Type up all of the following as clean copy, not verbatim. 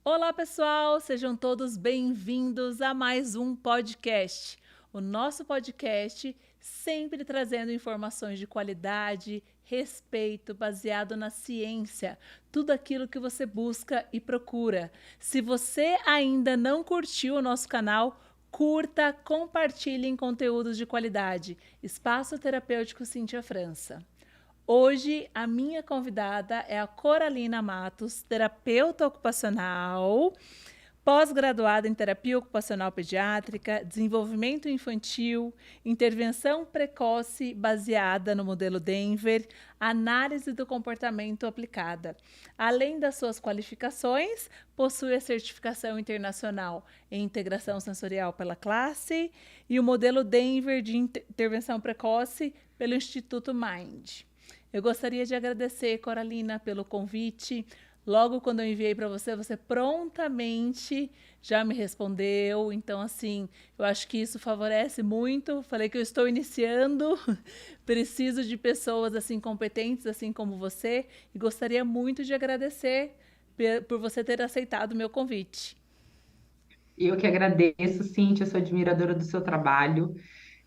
Olá, pessoal, sejam todos bem-vindos a mais um podcast. O nosso podcast sempre trazendo informações de qualidade, respeito, baseado na ciência, tudo aquilo que você busca e procura. Se você ainda não curtiu o nosso canal, curta, compartilhe em conteúdos de qualidade. Espaço Terapêutico Cíntia França. Hoje, a minha convidada é a Coralina Matos, terapeuta ocupacional, pós-graduada em terapia ocupacional pediátrica, desenvolvimento infantil, intervenção precoce baseada no modelo Denver, análise do comportamento aplicada. Além das suas qualificações, possui a certificação internacional em integração sensorial pela classe e o modelo Denver de intervenção precoce pelo Instituto Mind. Eu gostaria de agradecer, Coralina, pelo convite. Logo quando eu enviei para você, você prontamente já me respondeu. Então, assim, eu acho que isso favorece muito. Falei que eu estou iniciando, preciso de pessoas assim competentes, assim como você, e gostaria muito de agradecer por você ter aceitado o meu convite. Eu que agradeço, Cíntia, sou admiradora do seu trabalho.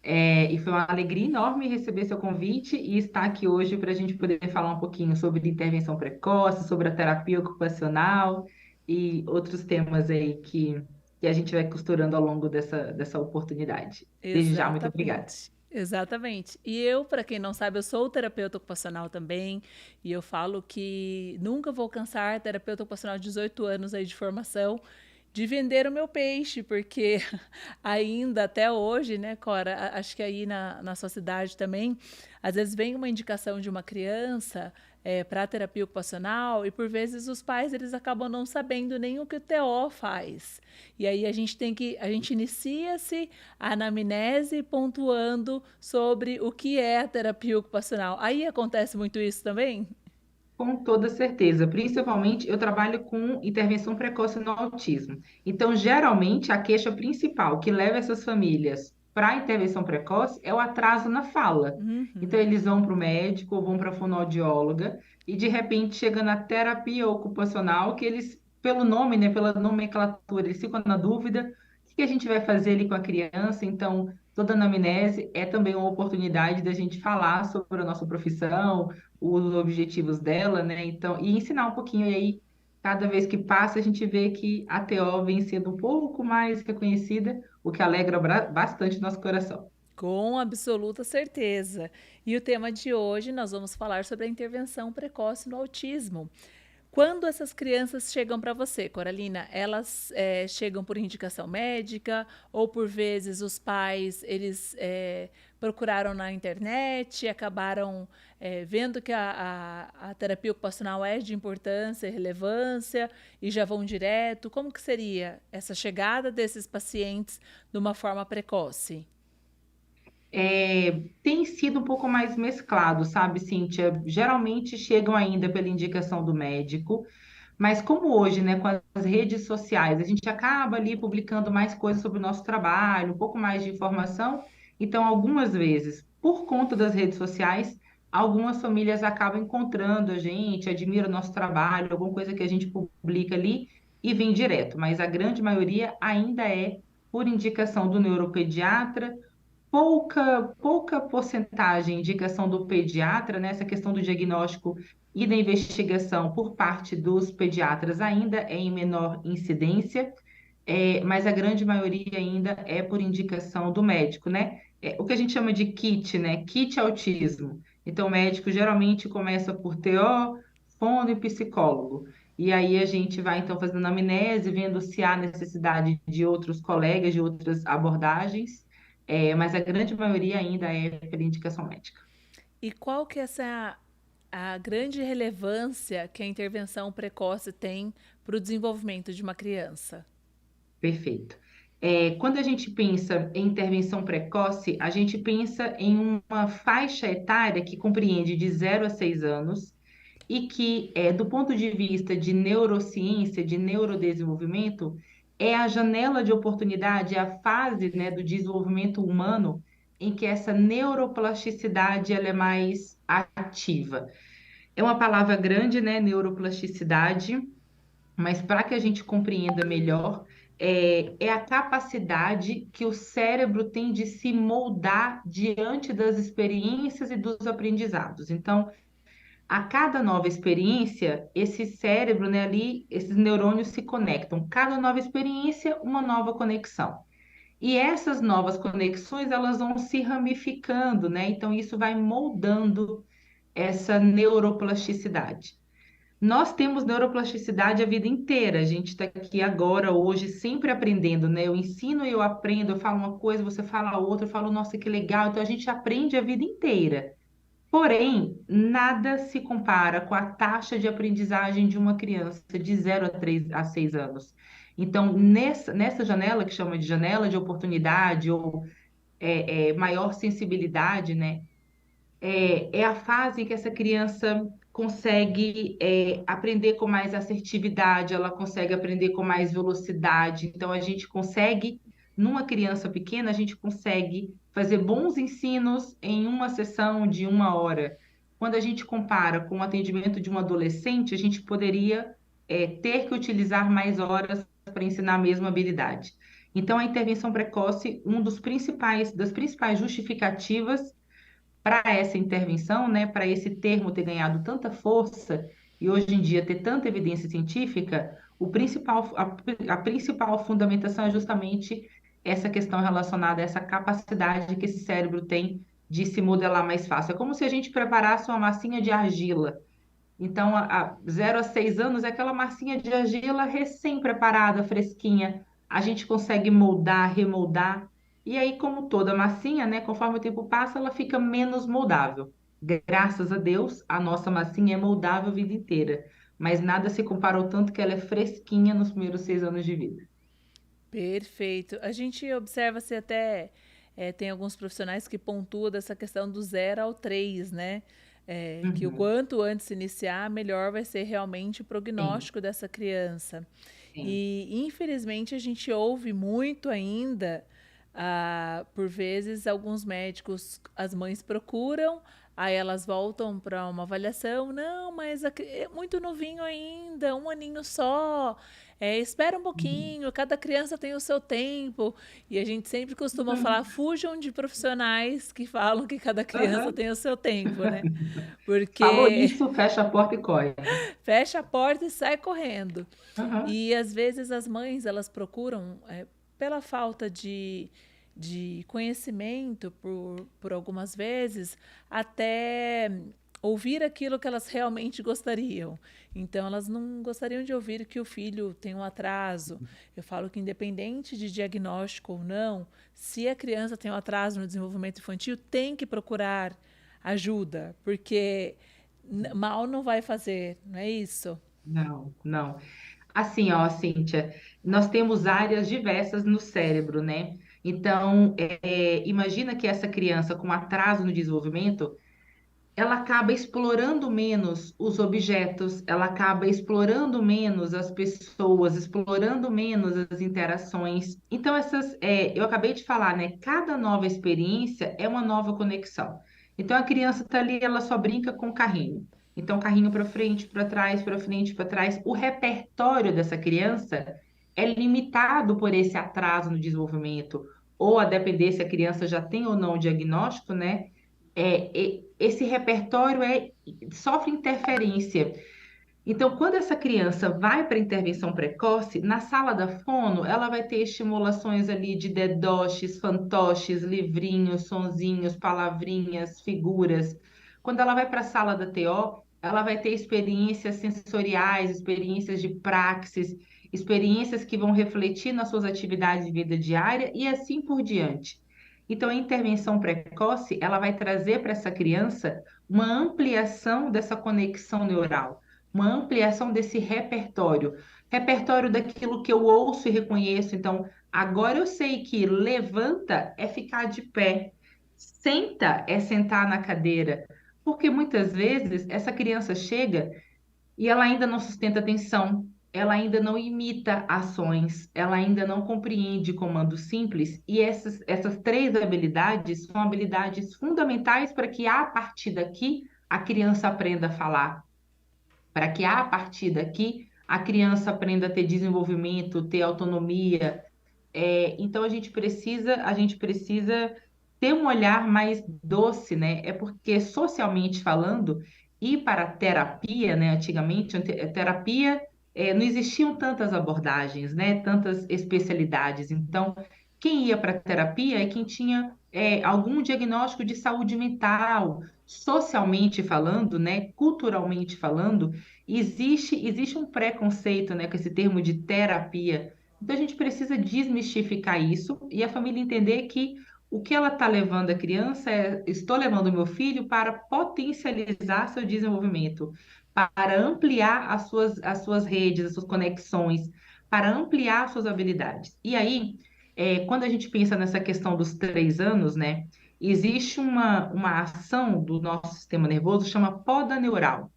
E foi uma alegria enorme receber seu convite e estar aqui hoje para a gente poder falar um pouquinho sobre intervenção precoce, sobre a terapia ocupacional e outros temas aí que a gente vai costurando ao longo dessa oportunidade. Desde já, muito obrigada. Exatamente. Exatamente. E eu, para quem não sabe, eu sou terapeuta ocupacional também, e eu falo que nunca vou cansar, terapeuta ocupacional de 18 anos aí de formação, de vender o meu peixe, porque ainda até hoje, né, Cora, acho que aí na sua cidade também, às vezes vem uma indicação de uma criança para terapia ocupacional e por vezes os pais eles acabam não sabendo nem o que o TO faz. E aí a gente inicia-se a anamnese pontuando sobre o que é a terapia ocupacional. Aí acontece muito isso também? Com toda certeza. Principalmente, eu trabalho com intervenção precoce no autismo. Então, geralmente, a queixa principal que leva essas famílias para a intervenção precoce é o atraso na fala. Então, Uhum. eles vão para o médico ou vão para a fonoaudióloga e, de repente, chega na terapia ocupacional, que eles, pelo nome, né, pela nomenclatura, eles ficam na dúvida: o que a gente vai fazer ali com a criança? Então, toda anamnese é também uma oportunidade da gente falar sobre a nossa profissão, os objetivos dela, né? Então, e ensinar um pouquinho, e aí, cada vez que passa, a gente vê que a TO vem sendo um pouco mais reconhecida, o que alegra bastante nosso coração. Com absoluta certeza. E o tema de hoje nós vamos falar sobre a intervenção precoce no autismo. Quando essas crianças chegam para você, Coralina, elas chegam por indicação médica ou por vezes os pais eles procuraram na internet, acabaram vendo que a terapia ocupacional é de importância e relevância e já vão direto. Como que seria essa chegada desses pacientes de uma forma precoce? Tem sido um pouco mais mesclado, sabe, Cíntia? Geralmente chegam ainda pela indicação do médico, mas como hoje, né, com as redes sociais, a gente acaba ali publicando mais coisas sobre o nosso trabalho, um pouco mais de informação, então algumas vezes, por conta das redes sociais, algumas famílias acabam encontrando a gente, admiram o nosso trabalho, alguma coisa que a gente publica ali e vem direto, mas a grande maioria ainda é por indicação do neuropediatra, pouca porcentagem de indicação do pediatra, né? Essa questão do diagnóstico e da investigação por parte dos pediatras ainda é em menor incidência, mas a grande maioria ainda é por indicação do médico, né? O que a gente chama de kit, né? Kit autismo. Então, o médico geralmente começa por TO, fono e psicólogo. E aí a gente vai então fazendo anamnese, vendo se há necessidade de outros colegas, de outras abordagens, mas a grande maioria ainda é pela indicação médica. E qual que é a grande relevância que a intervenção precoce tem para o desenvolvimento de uma criança? Perfeito. Quando a gente pensa em intervenção precoce, a gente pensa em uma faixa etária que compreende de 0 a 6 anos e que, do ponto de vista de neurociência, de neurodesenvolvimento, é a janela de oportunidade, é a fase, né, do desenvolvimento humano em que essa neuroplasticidade ela é mais ativa. É uma palavra grande, né, neuroplasticidade, mas para que a gente compreenda melhor, é a capacidade que o cérebro tem de se moldar diante das experiências e dos aprendizados. Então, a cada nova experiência, esse cérebro, né, ali, esses neurônios se conectam. Cada nova experiência, uma nova conexão. E essas novas conexões, elas vão se ramificando, né? Então, isso vai moldando essa neuroplasticidade. Nós temos neuroplasticidade a vida inteira. A gente está aqui agora, hoje, sempre aprendendo, né? Eu ensino e eu aprendo, eu falo uma coisa, você fala outra, eu falo, nossa, que legal. Então, a gente aprende a vida inteira. Porém, nada se compara com a taxa de aprendizagem de uma criança de 0 a 6 anos. Então, nessa janela, que chama de janela de oportunidade ou maior sensibilidade, né? É a fase em que essa criança consegue aprender com mais assertividade, ela consegue aprender com mais velocidade. Então, a gente consegue, numa criança pequena, a gente consegue fazer bons ensinos em uma sessão de 1 hora. Quando a gente compara com o atendimento de um adolescente, a gente poderia ter que utilizar mais horas para ensinar a mesma habilidade. Então, a intervenção precoce, das principais justificativas para essa intervenção, né, para esse termo ter ganhado tanta força e hoje em dia ter tanta evidência científica, a principal fundamentação é justamente essa questão relacionada a essa capacidade que esse cérebro tem de se modelar mais fácil. É como se a gente preparasse uma massinha de argila. Então, 0 a 6 anos é aquela massinha de argila recém-preparada, fresquinha. A gente consegue moldar, remoldar. E aí, como toda massinha, né, conforme o tempo passa, ela fica menos moldável. Graças a Deus, a nossa massinha é moldável a vida inteira. Mas nada se compara ao tanto que ela é fresquinha nos primeiros 6 anos de vida. Perfeito. A gente observa se até tem alguns profissionais que pontuam dessa questão do 0 ao 3, né? Que o Uhum. quanto antes se iniciar, melhor vai ser realmente o Sim, prognóstico dessa criança. sim. E, infelizmente, a gente ouve muito ainda, por vezes, alguns médicos, as mães procuram, aí elas voltam para uma avaliação. Não, mas é muito novinho ainda, 1 aninho só. Espera um Uhum. pouquinho, cada criança tem o seu tempo. E a gente sempre costuma falar: fujam de profissionais que falam que cada criança Aham. tem o seu tempo, né? Falou Porque isso, fecha a porta e corre. fecha a porta e sai correndo. Aham. E às vezes as mães elas procuram, pela falta de conhecimento, por algumas vezes, até ouvir aquilo que elas realmente gostariam. Então, elas não gostariam de ouvir que o filho tem um atraso. Eu falo que, independente de diagnóstico ou não, se a criança tem um atraso no desenvolvimento infantil, tem que procurar ajuda, porque mal não vai fazer, não é isso? Não, não. Assim, ó, Cíntia, nós temos áreas diversas no cérebro, né? Então, imagina que essa criança com atraso no desenvolvimento, ela acaba explorando menos os objetos, ela acaba explorando menos as pessoas, explorando menos as interações. Então, eu acabei de falar, né? Cada nova experiência é uma nova conexão. Então, a criança está ali, ela só brinca com o carrinho. Então, carrinho para frente, para trás, para frente, para trás. O repertório dessa criança é limitado por esse atraso no desenvolvimento, ou a depender se a criança já tem ou não o diagnóstico, né? Esse repertório sofre interferência. Então, quando essa criança vai para a intervenção precoce, na sala da fono, ela vai ter estimulações ali de dedoches, fantoches, livrinhos, sonzinhos, palavrinhas, figuras. Quando ela vai para a sala da TO, ela vai ter experiências sensoriais, experiências de praxis, experiências que vão refletir nas suas atividades de vida diária e assim por diante. Então, a intervenção precoce, ela vai trazer para essa criança uma ampliação dessa conexão neural, uma ampliação desse repertório, repertório daquilo que eu ouço e reconheço. Então, agora eu sei que levanta é ficar de pé, senta é sentar na cadeira, porque muitas vezes essa criança chega e ela ainda não sustenta atenção, ela ainda não imita ações, ela ainda não compreende comandos simples, e essas três habilidades são habilidades fundamentais para que a partir daqui a criança aprenda a falar, para que a partir daqui a criança aprenda a ter desenvolvimento, ter autonomia. Então a gente precisa ter um olhar mais doce, né? É porque socialmente falando, ir para a terapia, né? Antigamente, terapia, não existiam tantas abordagens, né? Tantas especialidades. Então, quem ia para a terapia é quem tinha algum diagnóstico de saúde mental. Socialmente falando, né? Culturalmente falando, existe um preconceito, né? Com esse termo de terapia. Então, a gente precisa desmistificar isso e a família entender que o que ela está levando a criança estou levando o meu filho para potencializar seu desenvolvimento, para ampliar as suas redes, as suas conexões, para ampliar suas habilidades. E aí, quando a gente pensa nessa questão dos 3 anos, né, existe uma ação do nosso sistema nervoso, chama poda neural.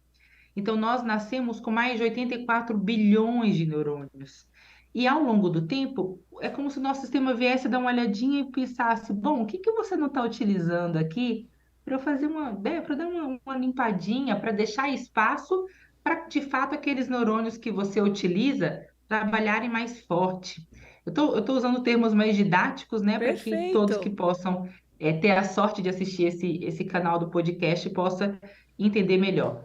Então, nós nascemos com mais de 84 bilhões de neurônios. E ao longo do tempo, é como se o nosso sistema viesse dar uma olhadinha e pensasse: bom, o que que você não está utilizando aqui para eu fazer para dar uma limpadinha, para deixar espaço para, de fato, aqueles neurônios que você utiliza trabalharem mais forte. Eu tô usando termos mais didáticos, né, para que todos que Perfeito. possam ter a sorte de assistir esse canal do podcast possa entender melhor.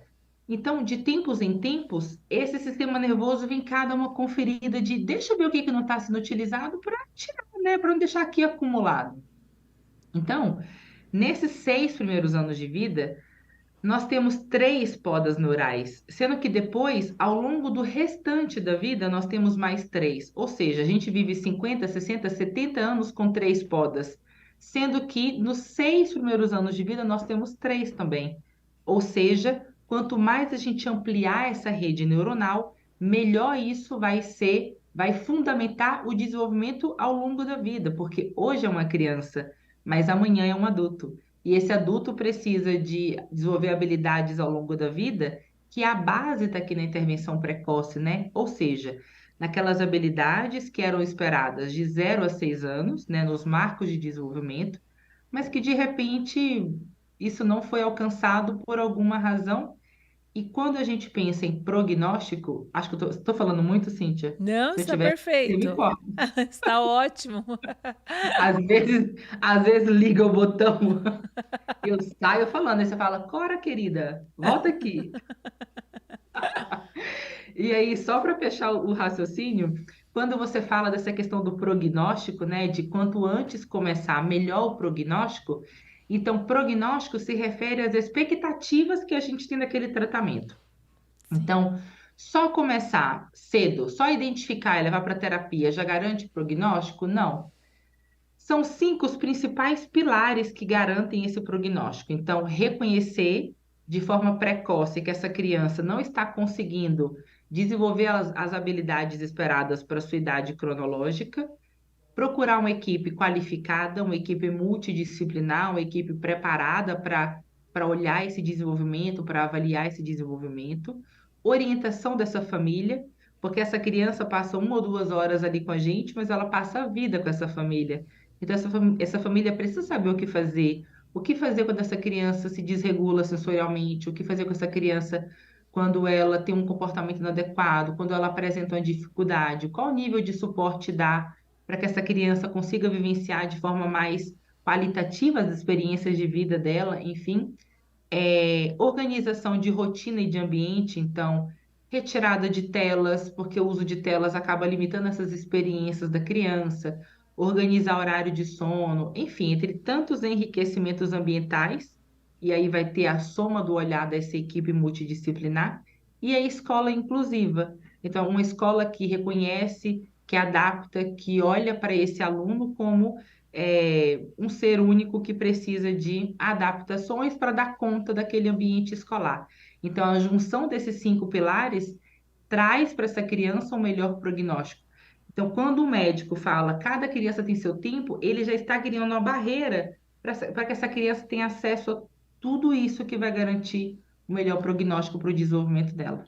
Então, de tempos em tempos, esse sistema nervoso vem cá dar uma conferida de deixa eu ver o que que não está sendo utilizado para tirar, né? Para não deixar aqui acumulado. Então, nesses 6 primeiros anos de vida, nós temos 3 podas neurais, sendo que depois, ao longo do restante da vida, nós temos mais 3. Ou seja, a gente vive 50, 60, 70 anos com 3 podas, sendo que nos 6 primeiros anos de vida nós temos 3 também. Ou seja, quanto mais a gente ampliar essa rede neuronal, melhor isso vai ser, vai fundamentar o desenvolvimento ao longo da vida, porque hoje é uma criança, mas amanhã é um adulto. E esse adulto precisa de desenvolver habilidades ao longo da vida, que a base está aqui na intervenção precoce, né? Ou seja, naquelas habilidades que eram esperadas de 0 a 6 anos, né? Nos marcos de desenvolvimento, mas que de repente isso não foi alcançado por alguma razão. E quando a gente pensa em prognóstico, acho que eu estou falando muito, Cíntia. Não, Se eu está tiver, você me perfeito. corta. Está ótimo. Às vezes liga o botão. Eu saio falando, aí você fala, Cora, querida, volta aqui. E aí, só para fechar o raciocínio, quando você fala dessa questão do prognóstico, né, de quanto antes começar, melhor o prognóstico, então, prognóstico se refere às expectativas que a gente tem daquele tratamento. Sim. Então, só começar cedo, só identificar e levar para terapia já garante prognóstico? Não. São 5 os principais pilares que garantem esse prognóstico. Então, reconhecer de forma precoce que essa criança não está conseguindo desenvolver as habilidades esperadas para a sua idade cronológica, procurar uma equipe qualificada, uma equipe multidisciplinar, uma equipe preparada para olhar esse desenvolvimento, para avaliar esse desenvolvimento, orientação dessa família, porque essa criança passa 1 ou 2 horas ali com a gente, mas ela passa a vida com essa família. Então, essa família precisa saber o que fazer quando essa criança se desregula sensorialmente, o que fazer com essa criança quando ela tem um comportamento inadequado, quando ela apresenta uma dificuldade, qual nível de suporte dar para que essa criança consiga vivenciar de forma mais qualitativa as experiências de vida dela, enfim, organização de rotina e de ambiente, então, retirada de telas, porque o uso de telas acaba limitando essas experiências da criança, organizar horário de sono, enfim, entre tantos enriquecimentos ambientais, e aí vai ter a soma do olhar dessa equipe multidisciplinar, e a escola inclusiva. Então, uma escola que reconhece, que adapta, que olha para esse aluno como um ser único que precisa de adaptações para dar conta daquele ambiente escolar. Então, a junção desses 5 pilares traz para essa criança um melhor prognóstico. Então, quando o médico fala cada criança tem seu tempo, ele já está criando uma barreira para que essa criança tenha acesso a tudo isso que vai garantir o melhor prognóstico para o desenvolvimento dela.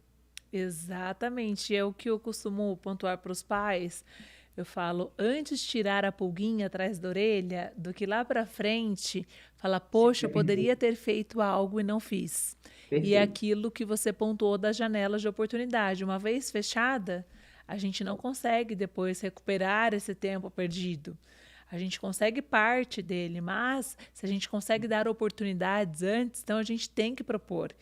Exatamente. É o que eu costumo pontuar para os pais. Eu falo, antes tirar a pulguinha atrás da orelha, do que lá para frente falar, Se poxa, eu poderia arrepender. ter feito algo e não fiz. E é Perfeito. aquilo que você pontuou das janelas de oportunidade. Uma vez fechada, a gente não consegue depois recuperar esse tempo perdido. A gente consegue parte dele, mas se a gente consegue dar oportunidades antes, então a gente tem que propor.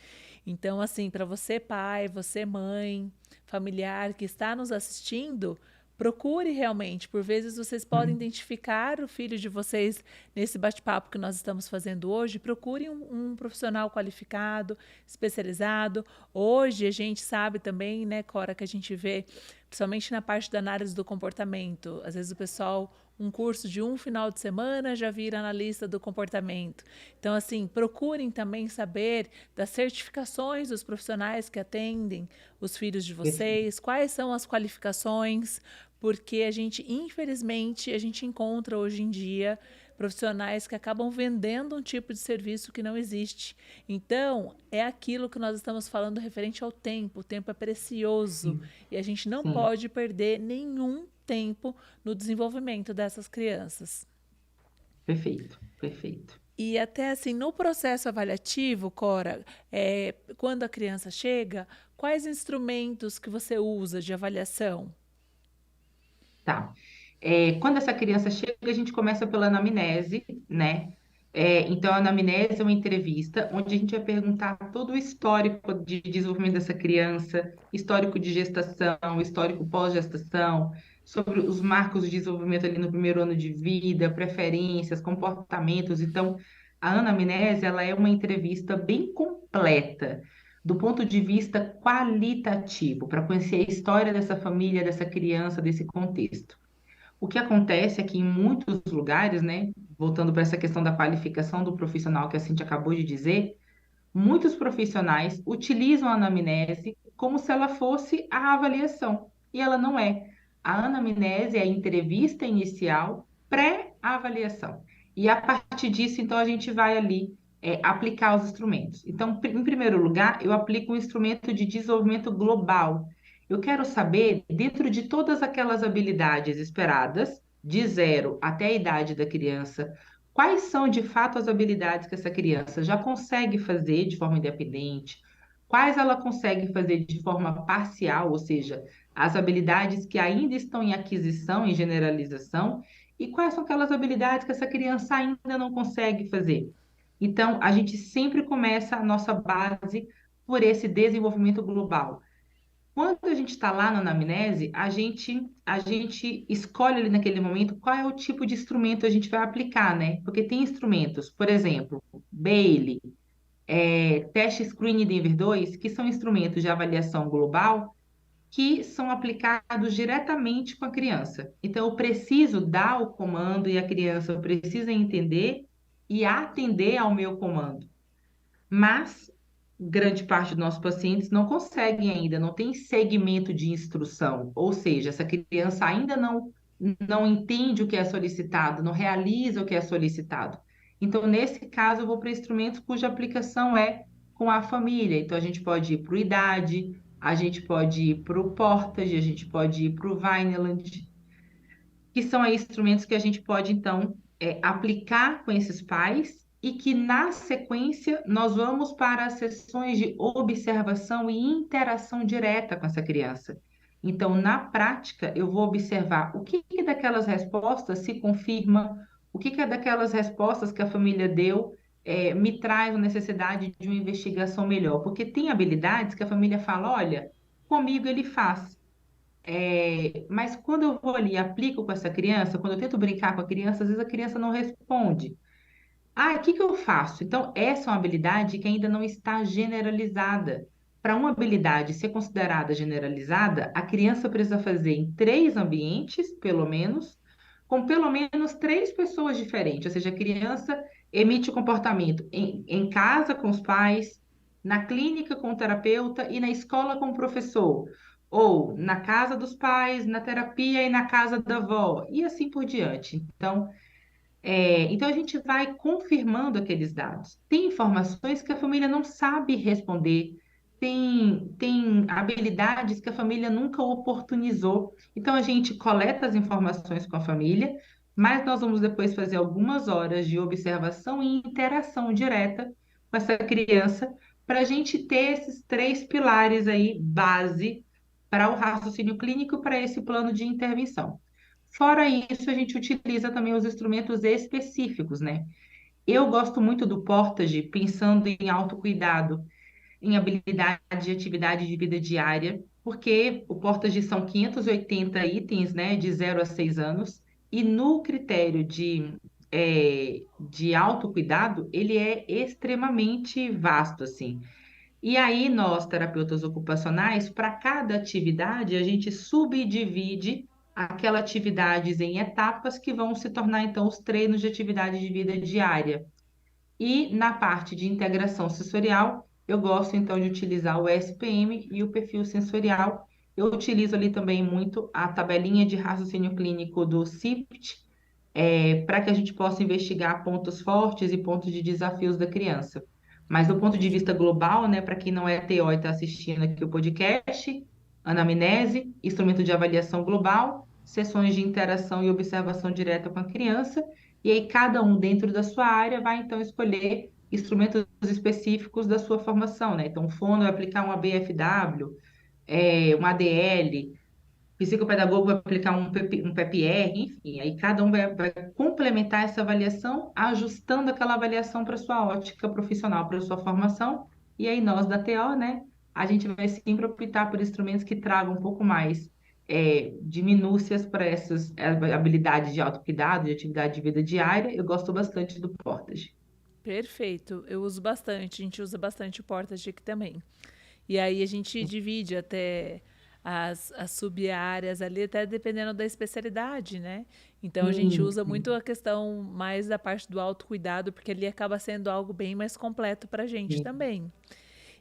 Então, assim, para você, pai, você, mãe, familiar que está nos assistindo, procure realmente. Por vezes vocês podem Uhum. identificar o filho de vocês nesse bate-papo que nós estamos fazendo hoje. Procure um profissional qualificado, especializado. Hoje a gente sabe também, né, Cora, que a gente vê, principalmente na parte da análise do comportamento. Às vezes o pessoal, um curso de um final de semana já vira analista do comportamento. Então, assim, procurem também saber das certificações dos profissionais que atendem os filhos de Perfeito. vocês, quais são as qualificações, porque a gente, infelizmente, a gente encontra hoje em dia profissionais que acabam vendendo um tipo de serviço que não existe. Então, é aquilo que nós estamos falando referente ao tempo. O tempo é precioso Sim, e a gente não sim. pode perder nenhum tempo no desenvolvimento dessas crianças. Perfeito, perfeito. E até assim, no processo avaliativo, Cora, quando a criança chega, quais instrumentos que você usa de avaliação? Tá. Quando essa criança chega, a gente começa pela anamnese, né? Então, a anamnese é uma entrevista onde a gente vai perguntar todo o histórico de desenvolvimento dessa criança, histórico de gestação, histórico pós-gestação, sobre os marcos de desenvolvimento ali no primeiro ano de vida, preferências, comportamentos. Então, a anamnese, ela é uma entrevista bem completa, do ponto de vista qualitativo, para conhecer a história dessa família, dessa criança, desse contexto. O que acontece é que em muitos lugares, né, voltando para essa questão da qualificação do profissional que a Cintia acabou de dizer, muitos profissionais utilizam a anamnese como se ela fosse a avaliação, e ela não é. A anamnese é a entrevista inicial pré-avaliação. E a partir disso, então, a gente vai ali aplicar os instrumentos. Então, em primeiro lugar, eu aplico um instrumento de desenvolvimento global. Eu quero saber, dentro de todas aquelas habilidades esperadas, de 0 até a idade da criança, quais são de fato as habilidades que essa criança já consegue fazer de forma independente, quais ela consegue fazer de forma parcial, ou seja, as habilidades que ainda estão em aquisição, em generalização, e quais são aquelas habilidades que essa criança ainda não consegue fazer. Então, a gente sempre começa a nossa base por esse desenvolvimento global. Quando a gente está lá na anamnese, a gente escolhe ali naquele momento qual é o tipo de instrumento a gente vai aplicar, né? Porque tem instrumentos, por exemplo, Bailey, teste Screen Denver 2, que são instrumentos de avaliação global que são aplicados diretamente com a criança. Então, eu preciso dar o comando e a criança precisa entender e atender ao meu comando. Mas grande parte dos nossos pacientes não conseguem ainda, não tem segmento de instrução, ou seja, essa criança ainda não entende o que é solicitado, não realiza o que é solicitado. Então, nesse caso, eu vou para instrumentos cuja aplicação é com a família. Então, a gente pode ir para o IDADE, a gente pode ir para o Portage, a gente pode ir para o Vineland, que são aí instrumentos que a gente pode, então, aplicar com esses pais e que, na sequência, nós vamos para as sessões de observação e interação direta com essa criança. Então, na prática, eu vou observar o que que daquelas respostas se confirma, o que que é daquelas respostas que a família deu, me traz a necessidade de uma investigação melhor, porque tem habilidades que a família fala, olha, comigo ele faz. Mas quando eu vou ali e aplico com essa criança, quando eu tento brincar com a criança, às vezes a criança não responde. Ah, o que que eu faço? Então, essa é uma habilidade que ainda não está generalizada. Para uma habilidade ser considerada generalizada, a criança precisa fazer em 3 ambientes, pelo menos, com pelo menos 3 pessoas diferentes. Ou seja, a criança emite o comportamento em casa com os pais, na clínica com o terapeuta e na escola com o professor. Ou na casa dos pais, na terapia e na casa da avó, e assim por diante. Então, a gente vai confirmando aqueles dados. Tem informações que a família não sabe responder, tem habilidades que a família nunca oportunizou. Então, a gente coleta as informações com a família, mas nós vamos depois fazer algumas horas de observação e interação direta com essa criança, para a gente ter esses três pilares aí, base, para o raciocínio clínico, para esse plano de intervenção. Fora isso, a gente utiliza também os instrumentos específicos, né? Eu gosto muito do Portage, pensando em autocuidado, em habilidade e atividade de vida diária, porque o Portage são 580 itens, né, de 0 a 6 anos, e no critério de autocuidado, ele é extremamente vasto, assim. E aí, nós, terapeutas ocupacionais, para cada atividade, a gente subdivide aquela atividades em etapas que vão se tornar, então, os treinos de atividade de vida diária. E na parte de integração sensorial, eu gosto então de utilizar o SPM e o perfil sensorial. Eu utilizo ali também muito a tabelinha de raciocínio clínico do CIPT, para que a gente possa investigar pontos fortes e pontos de desafios da criança. Mas do ponto de vista global, né, para quem não é TO e está assistindo aqui o podcast, anamnese, instrumento de avaliação global, sessões de interação e observação direta com a criança, e aí cada um dentro da sua área vai então escolher instrumentos específicos da sua formação, né? Então, o fono vai aplicar um ABFW, um ADL, psicopedagogo vai aplicar um PPR, enfim, aí cada um vai complementar essa avaliação, ajustando aquela avaliação para sua ótica profissional, para sua formação, e aí nós da TO, né, a gente vai sempre optar por instrumentos que tragam um pouco mais de minúcias para essas habilidades de autocuidado, de atividade de vida diária. Eu gosto bastante do Portage. Perfeito. Eu uso bastante. A gente usa bastante o Portage aqui também. E aí a gente divide até as sub-áreas ali, até dependendo da especialidade, né? Então a gente Sim, usa muito sim, a questão mais da parte do autocuidado, porque ali acaba sendo algo bem mais completo para a gente sim, também.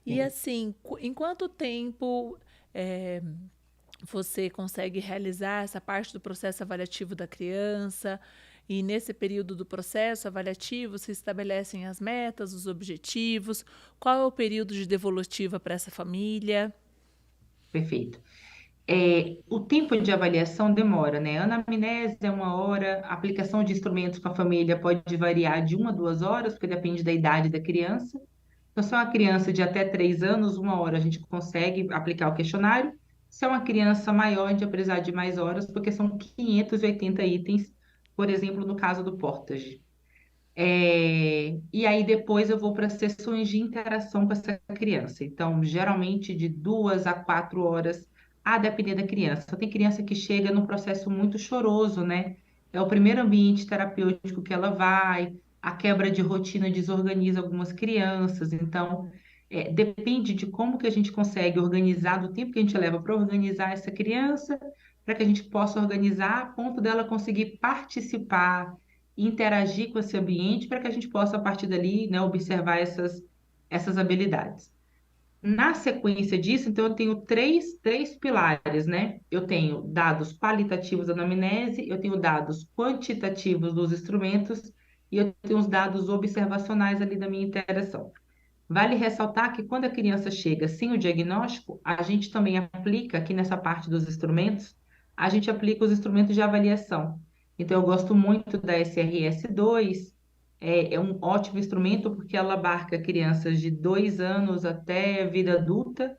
E sim. assim, em quanto tempo é, você consegue realizar essa parte do processo avaliativo da criança? E nesse período do processo avaliativo, se estabelecem as metas, os objetivos, qual é o período de devolutiva para essa família? Perfeito. O tempo de avaliação demora, né? Anamnese é 1 hora, a aplicação de instrumentos com a família pode variar de 1 a 2 horas, porque depende da idade da criança. Então, se é uma criança de até 3 anos, 1 hora a gente consegue aplicar o questionário. Se é uma criança maior, a gente vai precisar de mais horas, porque são 580 itens, por exemplo, no caso do Portage. E aí depois eu vou para sessões de interação com essa criança. Então, geralmente de 2 a 4 horas, a depender da criança. Tem criança que chega num processo muito choroso, né? É o primeiro ambiente terapêutico que ela vai, a quebra de rotina desorganiza algumas crianças. Então, depende de como que a gente consegue organizar, do tempo que a gente leva para organizar essa criança, para que a gente possa organizar a ponto dela conseguir participar interagir com esse ambiente para que a gente possa, a partir dali, né, observar essas habilidades. Na sequência disso, então, eu tenho três pilares, né? Eu tenho dados qualitativos da anamnese, eu tenho dados quantitativos dos instrumentos e eu tenho os dados observacionais ali da minha interação. Vale ressaltar que quando a criança chega sem o diagnóstico, a gente também aplica aqui nessa parte dos instrumentos, a gente aplica os instrumentos de avaliação. Então, eu gosto muito da SRS-2, é um ótimo instrumento porque ela abarca crianças de 2 anos até vida adulta.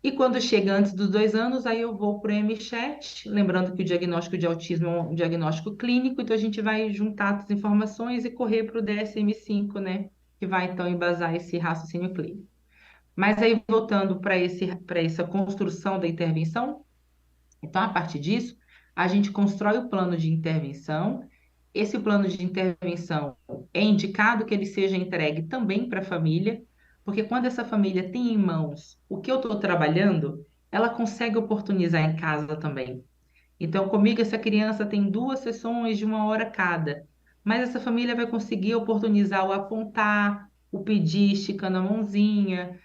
E quando chega antes dos 2 anos, aí eu vou para o MChat, lembrando que o diagnóstico de autismo é um diagnóstico clínico, então a gente vai juntar as informações e correr para o DSM-5, né? Que vai então embasar esse raciocínio clínico. Mas aí, voltando para essa construção da intervenção, então, a partir disso, a gente constrói o plano de intervenção. Esse plano de intervenção é indicado que ele seja entregue também para a família, porque quando essa família tem em mãos o que eu estou trabalhando, ela consegue oportunizar em casa também. Então, comigo, essa criança tem 2 sessões de 1 hora cada, mas essa família vai conseguir oportunizar o apontar, o pedir esticando a mãozinha,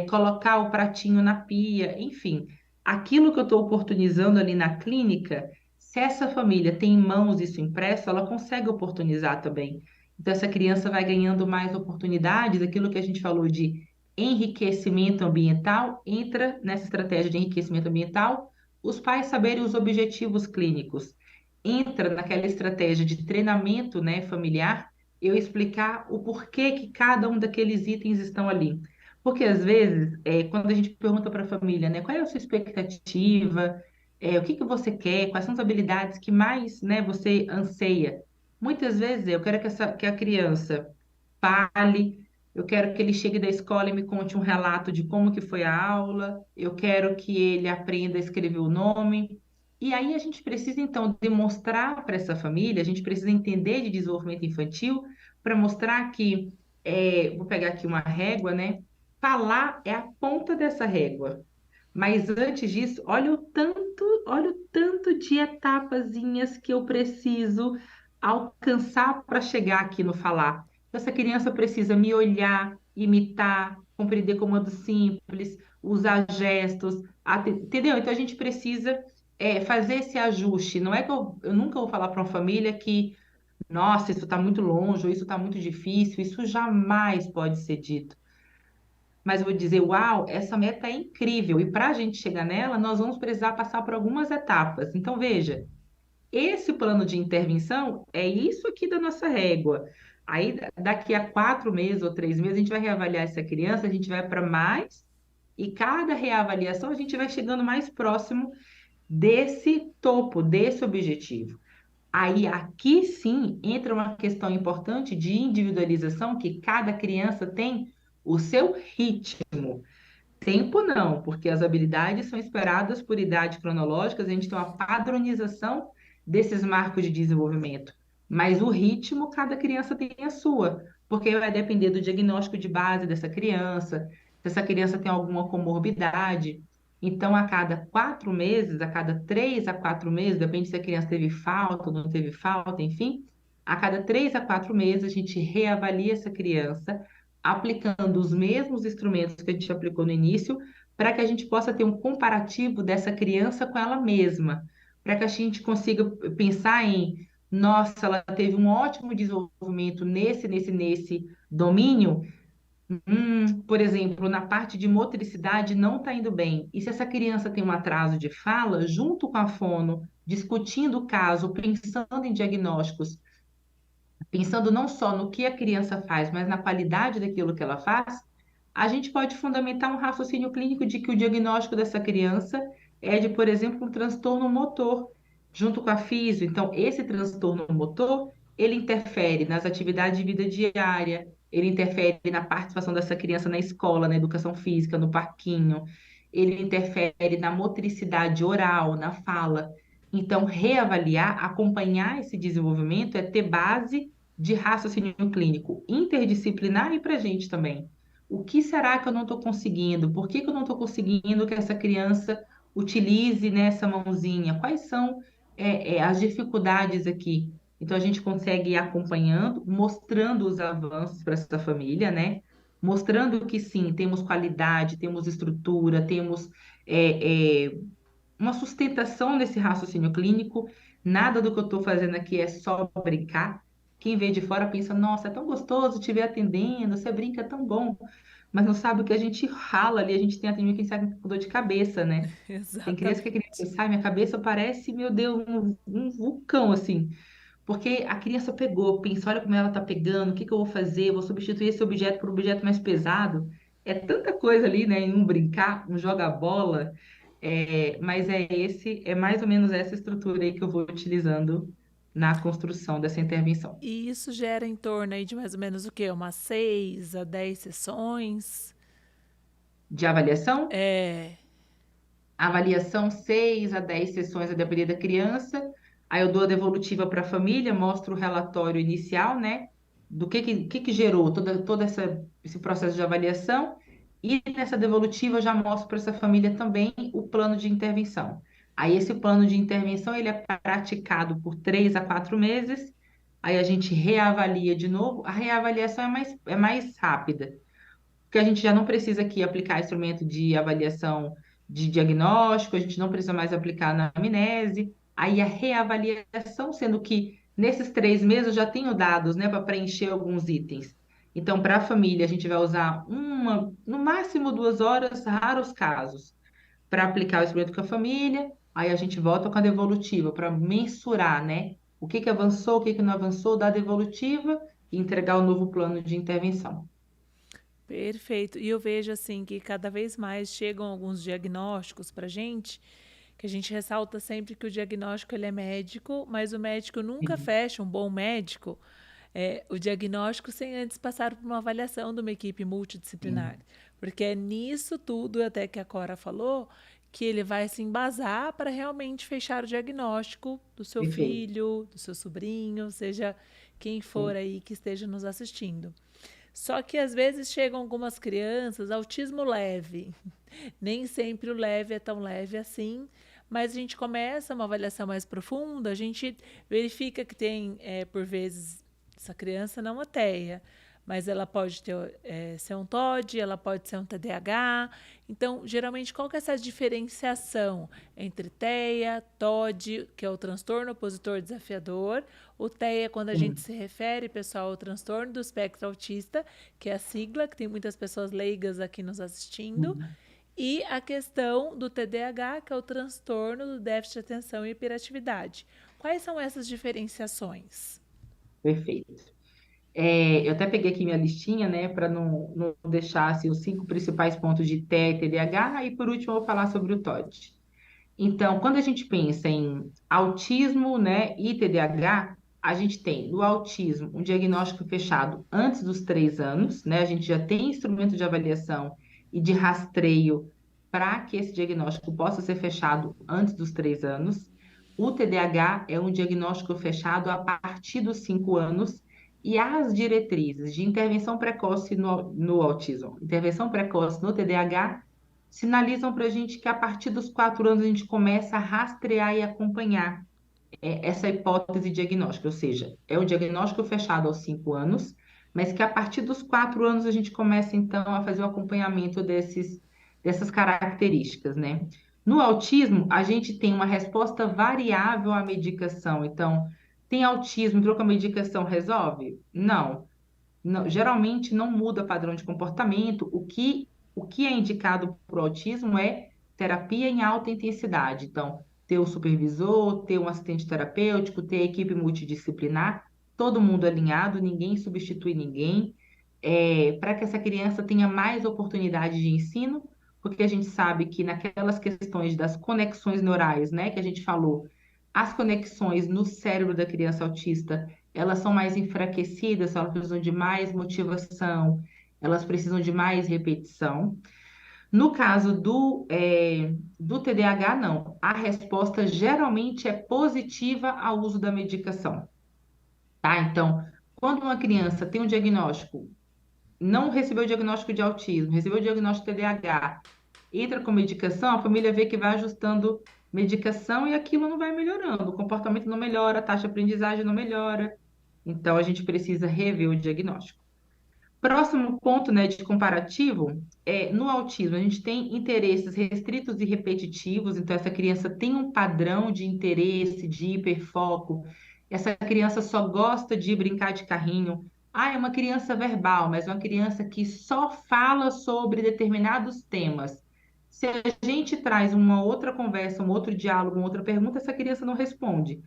colocar o pratinho na pia, enfim, aquilo que eu estou oportunizando ali na clínica, se essa família tem em mãos isso impresso, ela consegue oportunizar também. Então, essa criança vai ganhando mais oportunidades, aquilo que a gente falou de enriquecimento ambiental, entra nessa estratégia de enriquecimento ambiental os pais saberem os objetivos clínicos. Entra naquela estratégia de treinamento, né, familiar, eu explicar o porquê que cada um daqueles itens estão ali. Porque às vezes, quando a gente pergunta para a família, né, qual é a sua expectativa, o que que você quer, quais são as habilidades que mais, né, você anseia. Muitas vezes eu quero que a criança fale, eu quero que ele chegue da escola e me conte um relato de como que foi a aula, eu quero que ele aprenda a escrever o nome. E aí a gente precisa então demonstrar para essa família, a gente precisa entender de desenvolvimento infantil para mostrar que, vou pegar aqui uma régua, né? Falar é a ponta dessa régua. Mas antes disso, olha o tanto de etapazinhas que eu preciso alcançar para chegar aqui no falar. Essa criança precisa me olhar, imitar, compreender comandos simples, usar gestos, entendeu? Então a gente precisa fazer esse ajuste. Não é que eu nunca vou falar para uma família que, nossa, isso está muito longe, ou isso está muito difícil, isso jamais pode ser dito. Mas eu vou dizer, uau, essa meta é incrível, e para a gente chegar nela, nós vamos precisar passar por algumas etapas. Então, veja, esse plano de intervenção é isso aqui da nossa régua. Aí, daqui a 4 meses ou 3 meses, a gente vai reavaliar essa criança, a gente vai para mais, e cada reavaliação a gente vai chegando mais próximo desse topo, desse objetivo. Aí, aqui sim, entra uma questão importante de individualização, que cada criança tem o seu ritmo. Tempo não, porque as habilidades são esperadas por idade cronológica, a gente tem uma padronização desses marcos de desenvolvimento. Mas o ritmo, cada criança tem a sua, porque vai depender do diagnóstico de base dessa criança, se essa criança tem alguma comorbidade. Então, a cada 4 meses, a cada 3 a 4 meses, depende se a criança teve falta ou não teve falta, enfim, a cada 3 a 4 meses a gente reavalia essa criança aplicando os mesmos instrumentos que a gente aplicou no início, para que a gente possa ter um comparativo dessa criança com ela mesma, para que a gente consiga pensar em, nossa, ela teve um ótimo desenvolvimento nesse domínio. Por exemplo, na parte de motricidade não está indo bem. E se essa criança tem um atraso de fala, junto com a fono, discutindo o caso, pensando em diagnósticos, pensando não só no que a criança faz, mas na qualidade daquilo que ela faz, a gente pode fundamentar um raciocínio clínico de que o diagnóstico dessa criança é de, por exemplo, um transtorno motor, junto com a fisio. Então, esse transtorno motor, ele interfere nas atividades de vida diária, ele interfere na participação dessa criança na escola, na educação física, no parquinho, ele interfere na motricidade oral, na fala. Então, reavaliar, acompanhar esse desenvolvimento é ter base de raciocínio clínico interdisciplinar e para a gente também. O que será que eu não estou conseguindo? Por que que eu não estou conseguindo que essa criança utilize nessa mãozinha? Quais são as dificuldades aqui? Então, a gente consegue ir acompanhando, mostrando os avanços para essa família, né? Mostrando que sim, temos qualidade, temos estrutura, temos uma sustentação nesse raciocínio clínico. Nada do que eu estou fazendo aqui é só brincar. Quem vê de fora pensa, nossa, é tão gostoso te ver atendendo, você brinca, é tão bom. Mas não sabe o que a gente rala ali, a gente tem atendimento, quem sabe, com dor de cabeça, né? Tem criança que Exatamente. sai, minha cabeça parece, meu Deus, um vulcão, assim. Porque a criança pegou, pensa, olha como ela tá pegando, o que que eu vou fazer? Vou substituir esse objeto por um objeto mais pesado. É tanta coisa ali, né? Em um brincar, um joga-bola. Mas é mais ou menos essa estrutura aí que eu vou utilizando na construção dessa intervenção. E isso gera em torno aí de mais ou menos o quê? Umas 6 a 10 sessões? De avaliação, É. avaliação 6 a 10 sessões a depender da criança. Aí eu dou a devolutiva para a família, mostro o relatório inicial, né? Do que gerou esse processo de avaliação. E nessa devolutiva eu já mostro para essa família também o plano de intervenção. Aí esse plano de intervenção ele é praticado por 3 a 4 meses. Aí a gente reavalia de novo. A reavaliação é mais rápida porque a gente já não precisa aqui aplicar instrumento de avaliação de diagnóstico, a gente não precisa mais aplicar na amnese. Aí a reavaliação, sendo que nesses 3 meses eu já tenho dados, né, para preencher alguns itens. Então, para a família, a gente vai usar no máximo 2 horas, raros casos, para aplicar o experimento com a família. Aí a gente volta com a devolutiva para mensurar, né? O que que avançou, o que que não avançou, dar a devolutiva e entregar o novo plano de intervenção. Perfeito. E eu vejo assim que cada vez mais chegam alguns diagnósticos para gente, que a gente ressalta sempre que o diagnóstico ele é médico, mas o médico nunca Sim, fecha um bom médico o diagnóstico sem antes passar por uma avaliação de uma equipe multidisciplinar. sim, Porque é nisso tudo, até que a Cora falou, que ele vai se embasar para realmente fechar o diagnóstico do seu perfeito. filho, do seu sobrinho, seja quem for Sim, aí que esteja nos assistindo. Só que às vezes chegam algumas crianças, autismo leve. Nem sempre o leve é tão leve assim, mas a gente começa uma avaliação mais profunda, a gente verifica que tem, por vezes, essa criança não é TEA, mas ela pode ter, ser um TOD, ela pode ser um TDAH. Então, geralmente, qual que é essa diferenciação entre TEA, TOD, que é o transtorno opositor desafiador, o TEA, quando a gente sim. se refere, pessoal, ao transtorno do espectro autista, que é a sigla, que tem muitas pessoas leigas aqui nos assistindo, Uhum. e a questão do TDAH, que é o transtorno do déficit de atenção e hiperatividade. Quais são essas diferenciações? Perfeito. Eu até peguei aqui minha listinha, né, para não deixar assim, os 5 principais pontos de TEA e TDAH, e por último eu vou falar sobre o TOD. Então, quando a gente pensa em autismo, né, e TDAH, a gente tem no autismo um diagnóstico fechado antes dos 3 anos, né? A gente já tem instrumento de avaliação e de rastreio para que esse diagnóstico possa ser fechado antes dos 3 anos. O TDAH é um diagnóstico fechado a partir dos 5 anos e as diretrizes de intervenção precoce no autismo, intervenção precoce no TDAH sinalizam para a gente que a partir dos 4 anos a gente começa a rastrear e acompanhar essa hipótese diagnóstica, ou seja, é um diagnóstico fechado aos 5 anos, mas que a partir dos 4 anos a gente começa então a fazer o acompanhamento dessas características, né? No autismo, a gente tem uma resposta variável à medicação. Então, tem autismo, troca a medicação, resolve? Não. Geralmente não muda padrão de comportamento. O que é indicado para o autismo é terapia em alta intensidade. Então, ter o supervisor, ter um assistente terapêutico, ter a equipe multidisciplinar, todo mundo alinhado, ninguém substitui ninguém, para que essa criança tenha mais oportunidade de ensino, porque a gente sabe que naquelas questões das conexões neurais, né, que a gente falou, as conexões no cérebro da criança autista elas são mais enfraquecidas, elas precisam de mais motivação, elas precisam de mais repetição. No caso do TDAH, não. A resposta geralmente é positiva ao uso da medicação, tá? Então, quando uma criança tem um diagnóstico, não recebeu o diagnóstico de autismo, recebeu o diagnóstico de TDAH, entra com medicação, a família vê que vai ajustando medicação e aquilo não vai melhorando, o comportamento não melhora, a taxa de aprendizagem não melhora. Então, a gente precisa rever o diagnóstico. Próximo ponto, né, de comparativo, no autismo, a gente tem interesses restritos e repetitivos, então essa criança tem um padrão de interesse, de hiperfoco, essa criança só gosta de brincar de carrinho. Ah, é uma criança verbal, mas uma criança que só fala sobre determinados temas. Se a gente traz uma outra conversa, um outro diálogo, uma outra pergunta, essa criança não responde.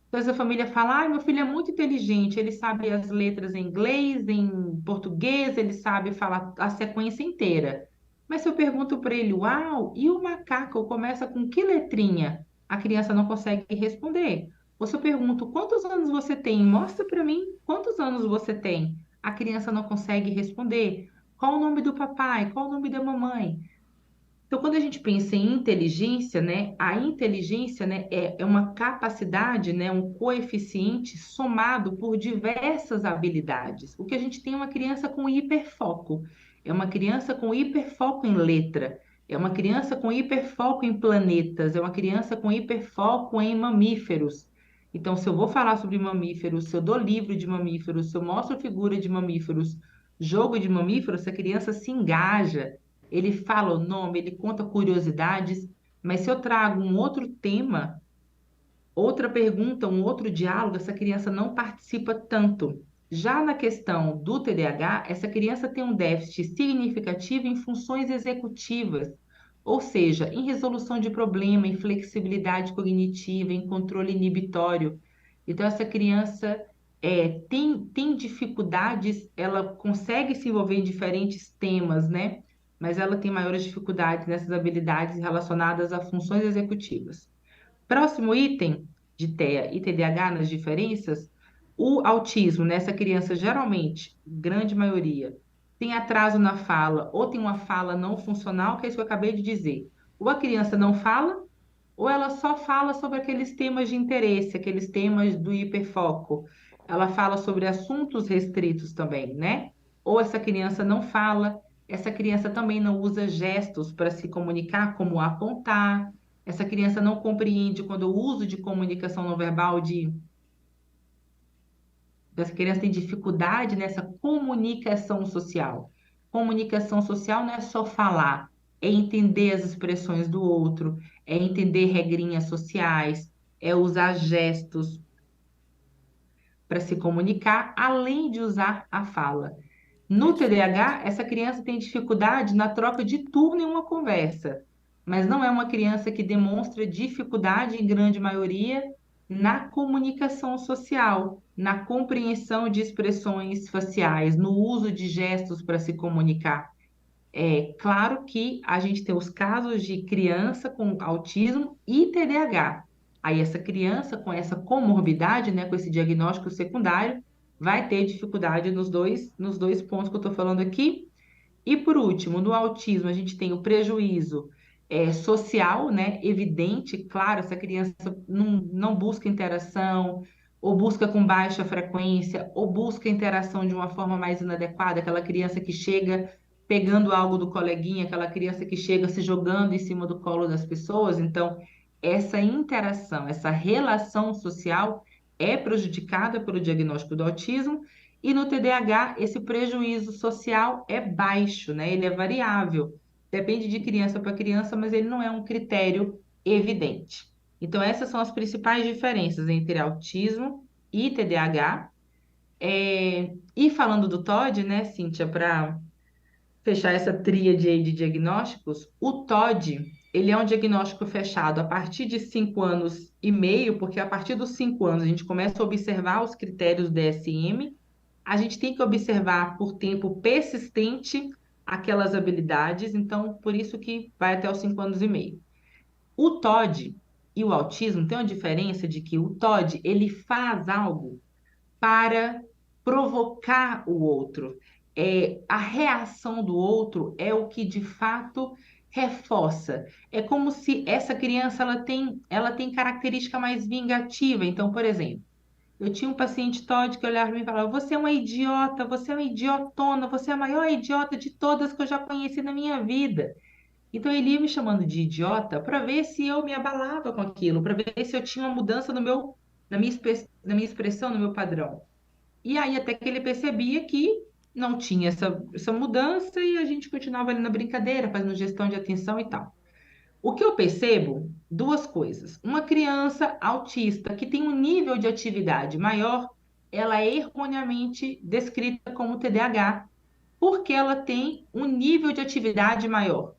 Depois a família fala: ah, meu filho é muito inteligente, ele sabe as letras em inglês, em português, ele sabe falar a sequência inteira. Mas se eu pergunto para ele, uau, e o macaco começa com que letrinha? A criança não consegue responder. Ou se eu pergunto, quantos anos você tem? Mostra para mim quantos anos você tem. A criança não consegue responder. Qual o nome do papai? Qual o nome da mamãe? Então, quando a gente pensa em inteligência, né, a inteligência, né, é uma capacidade, né, um coeficiente somado por diversas habilidades. O que a gente tem é uma criança com hiperfoco, é uma criança com hiperfoco em letra, é uma criança com hiperfoco em planetas, é uma criança com hiperfoco em mamíferos. Então, se eu vou falar sobre mamíferos, se eu dou livro de mamíferos, se eu mostro figura de mamíferos, jogo de mamíferos, essa criança se engaja, ele fala o nome, ele conta curiosidades, mas se eu trago um outro tema, outra pergunta, um outro diálogo, essa criança não participa tanto. Já na questão do TDAH, essa criança tem um déficit significativo em funções executivas, ou seja, em resolução de problema, em flexibilidade cognitiva, em controle inibitório. Então, essa criança tem dificuldades, ela consegue se envolver em diferentes temas, né? Mas ela tem maiores dificuldades nessas habilidades relacionadas a funções executivas. Próximo item de TEA e TDAH nas diferenças, o autismo, nessa criança geralmente, grande maioria, tem atraso na fala ou tem uma fala não funcional, que é isso que eu acabei de dizer. Ou a criança não fala, ou ela só fala sobre aqueles temas de interesse, aqueles temas do hiperfoco. Ela fala sobre assuntos restritos também, né? Ou essa criança não fala, essa criança também não usa gestos para se comunicar, como apontar. Essa criança não compreende quando o uso de comunicação não verbal de essa criança tem dificuldade nessa comunicação social. Comunicação social não é só falar, é entender as expressões do outro, é entender regrinhas sociais, é usar gestos para se comunicar, além de usar a fala. No Perfeito. TDAH, essa criança tem dificuldade na troca de turno em uma conversa, mas não é uma criança que demonstra dificuldade, em grande maioria, na comunicação social, na compreensão de expressões faciais, no uso de gestos para se comunicar. É claro que a gente tem os casos de criança com autismo e TDAH. Aí essa criança com essa comorbidade, né, com esse diagnóstico secundário, vai ter dificuldade nos dois pontos que eu estou falando aqui. E por último, no autismo, a gente tem o prejuízo social, né, evidente, claro, essa criança não busca interação, ou busca com baixa frequência, ou busca interação de uma forma mais inadequada, aquela criança que chega pegando algo do coleguinha, aquela criança que chega se jogando em cima do colo das pessoas. Então, essa interação, essa relação social é prejudicada pelo diagnóstico do autismo. E no TDAH, esse prejuízo social é baixo, né? Ele é variável. Depende de criança para criança, mas ele não é um critério evidente. Então, essas são as principais diferenças entre autismo e TDAH. E falando do TOD, né, Cíntia, para fechar essa tríade aí de diagnósticos, o TOD, ele é um diagnóstico fechado a partir de 5 anos e meio, porque a partir dos 5 anos a gente começa a observar os critérios DSM, a gente tem que observar por tempo persistente aquelas habilidades, então por isso que vai até os 5 anos e meio. O TOD e o autismo tem uma diferença de que o TOD ele faz algo para provocar o outro. A reação do outro é o que de fato reforça. É como se essa criança ela tem característica mais vingativa. Então, por exemplo, eu tinha um paciente TOD que olhava para mim e falava: Você é uma idiota, você é uma idiotona, você é a maior idiota de todas que eu já conheci na minha vida. Então ele ia me chamando de idiota para ver se eu me abalava com aquilo, para ver se eu tinha uma mudança na minha expressão, no meu padrão. E aí até que ele percebia que não tinha essa mudança e a gente continuava ali na brincadeira, fazendo gestão de atenção e tal. O que eu percebo? Duas coisas. Uma criança autista que tem um nível de atividade maior, ela é erroneamente descrita como TDAH, porque ela tem um nível de atividade maior.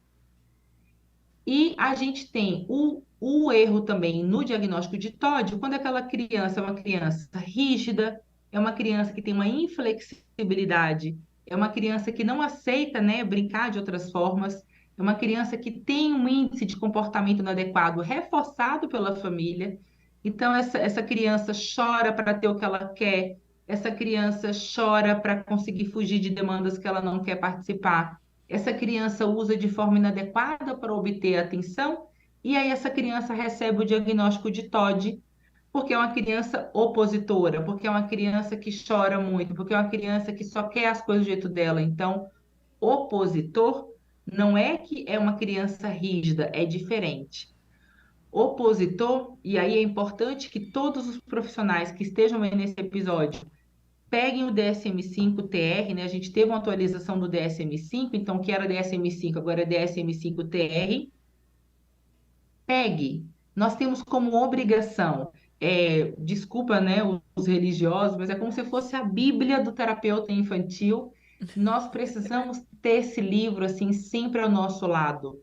E a gente tem o erro também no diagnóstico de TOD, quando aquela criança é uma criança rígida, é uma criança que tem uma inflexibilidade, é uma criança que não aceita, né, brincar de outras formas, é uma criança que tem um índice de comportamento inadequado reforçado pela família. Então, essa criança chora para ter o que ela quer, essa criança chora para conseguir fugir de demandas que ela não quer participar, essa criança usa de forma inadequada para obter atenção, e aí essa criança recebe o diagnóstico de TOD, porque é uma criança opositora, porque é uma criança que chora muito, porque é uma criança que só quer as coisas do jeito dela. Então, opositor não é que é uma criança rígida, é diferente. Opositor, e aí é importante que todos os profissionais que estejam aí nesse episódio peguem o DSM-5-TR, né? A gente teve uma atualização do DSM-5, então que era DSM-5, agora é DSM-5-TR. Pegue. Nós temos como obrigação desculpa, né, os religiosos, mas é como se fosse a Bíblia do terapeuta infantil. Nós precisamos ter esse livro assim sempre ao nosso lado,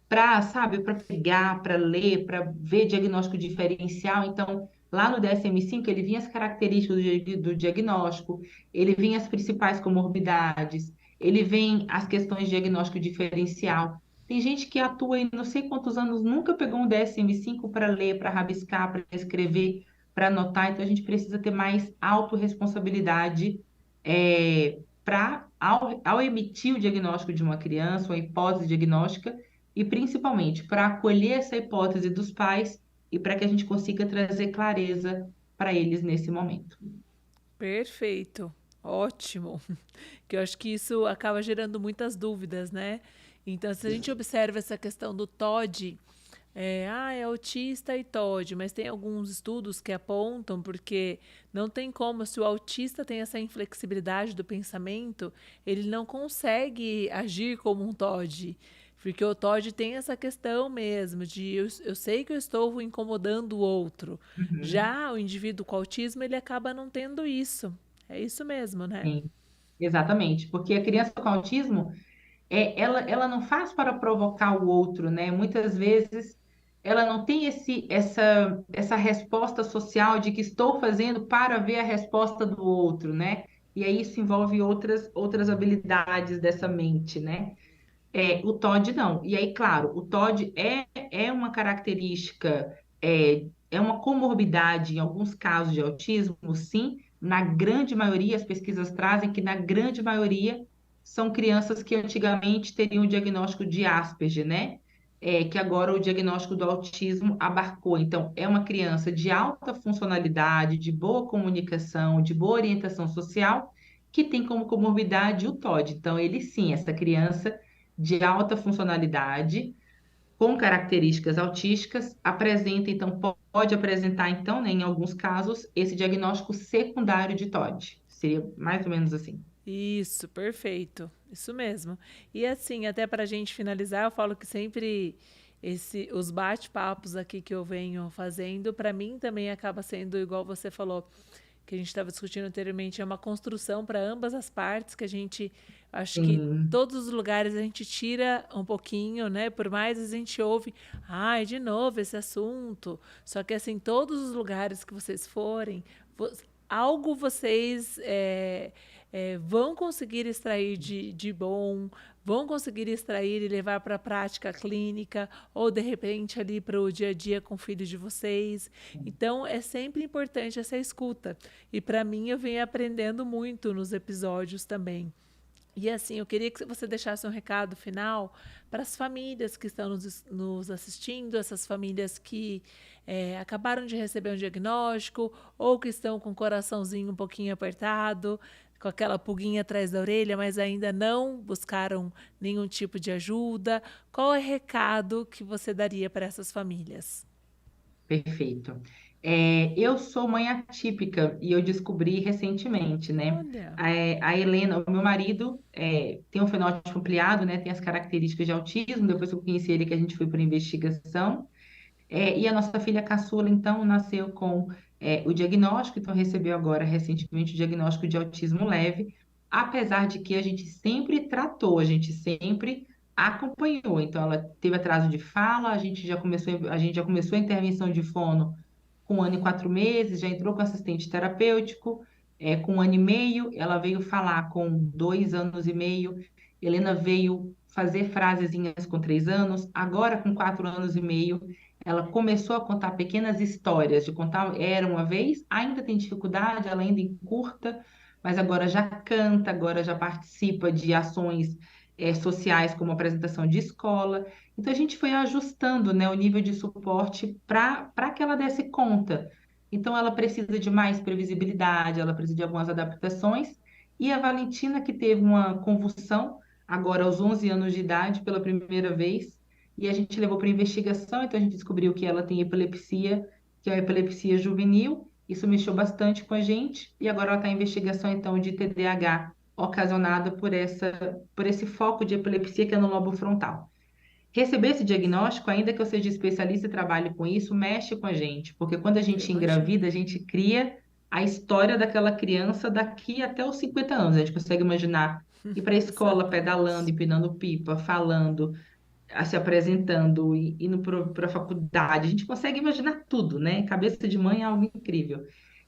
para, sabe, para pegar, para ler, para ver diagnóstico diferencial. Então, lá no DSM-5 ele vinha as características do diagnóstico, ele vinha as principais comorbidades, ele vem as questões de diagnóstico diferencial. Tem gente que atua em não sei quantos anos, nunca pegou um DSM-5 para ler, para rabiscar, para escrever, para anotar. Então, a gente precisa ter mais autorresponsabilidade para, ao emitir o diagnóstico de uma criança, ou a hipótese diagnóstica, e principalmente para acolher essa hipótese dos pais e para que a gente consiga trazer clareza para eles nesse momento. Perfeito, ótimo. Que eu acho que isso acaba gerando muitas dúvidas, né? Então, se a gente observa essa questão do TOD, é autista e TOD, mas tem alguns estudos que apontam porque não tem como, se o autista tem essa inflexibilidade do pensamento, ele não consegue agir como um TOD. Porque o TOD tem essa questão mesmo de eu sei que eu estou incomodando o outro. Uhum. Já o indivíduo com autismo, ele acaba não tendo isso. É isso mesmo, né? Sim, exatamente, porque a criança com autismo, ela não faz para provocar o outro, né? Muitas vezes ela não tem essa resposta social de que estou fazendo para ver a resposta do outro, né? E aí isso envolve outras habilidades dessa mente, né? O TOD não. E aí, claro, o TOD é uma característica, é uma comorbidade em alguns casos de autismo, sim. Na grande maioria, as pesquisas trazem que na grande maioria são crianças que antigamente teriam o diagnóstico de Asperger, né? Que agora o diagnóstico do autismo abarcou. Então, é uma criança de alta funcionalidade, de boa comunicação, de boa orientação social, que tem como comorbidade o TOD. Então, ele sim, essa criança de alta funcionalidade, com características autísticas, apresenta, então, pode apresentar, então, né, em alguns casos, esse diagnóstico secundário de TOD. Seria mais ou menos assim. Isso, perfeito. Isso mesmo. E assim, até para a gente finalizar, eu falo que sempre os bate-papos aqui que eu venho fazendo, para mim também acaba sendo igual você falou, que a gente estava discutindo anteriormente, é uma construção para ambas as partes, que a gente, acho que Sim, todos os lugares a gente tira um pouquinho, né? Por mais a gente ouve, ai, de novo esse assunto. Só que assim, todos os lugares que vocês forem, algo vocês vão conseguir extrair de bom, vão conseguir extrair e levar para a prática clínica, ou de repente ali para o dia a dia com o filho de vocês. Então é sempre importante essa escuta. E para mim eu venho aprendendo muito nos episódios também. E assim, eu queria que você deixasse um recado final para as famílias que estão nos assistindo, essas famílias que acabaram de receber um diagnóstico ou que estão com o coraçãozinho um pouquinho apertado, com aquela pulguinha atrás da orelha, mas ainda não buscaram nenhum tipo de ajuda. Qual é o recado que você daria para essas famílias? perfeito. Eu sou mãe atípica e eu descobri recentemente, né? Olha, A Helena, o meu marido, tem um fenótipo ampliado, né? Tem as características de autismo. Depois que eu conheci ele, que a gente foi para investigação. E a nossa filha caçula, então, nasceu com o diagnóstico, então recebeu agora recentemente o diagnóstico de autismo leve, apesar de que a gente sempre tratou, a gente sempre acompanhou. Então, ela teve atraso de fala, a gente já começou a intervenção de fono com 1 ano e 4 meses, já entrou com assistente terapêutico, com 1 ano e meio, ela veio falar com 2 anos e meio, Helena veio fazer frasezinhas com 3 anos, agora com 4 anos e meio, ela começou a contar pequenas histórias, de contar era uma vez, ainda tem dificuldade, ela ainda encurta, mas agora já canta, agora já participa de ações sociais, como apresentação de escola. Então a gente foi ajustando, né, o nível de suporte para que ela desse conta. Então ela precisa de mais previsibilidade, ela precisa de algumas adaptações. E a Valentina, que teve uma convulsão, agora aos 11 anos de idade, pela primeira vez, e a gente levou para investigação, então a gente descobriu que ela tem epilepsia, que é a epilepsia juvenil. Isso mexeu bastante com a gente, e agora ela está em investigação, então, de TDAH ocasionada por esse foco de epilepsia que é no lobo frontal. Receber esse diagnóstico, ainda que eu seja especialista e trabalhe com isso, mexe com a gente, porque quando a Eu gente imagino. engravida, a gente cria a história daquela criança daqui até os 50 anos. A gente consegue imaginar ir para a escola pedalando, Exatamente. empinando pipa, falando, se apresentando, indo para a faculdade. A gente consegue imaginar tudo, né? Cabeça de mãe é algo incrível.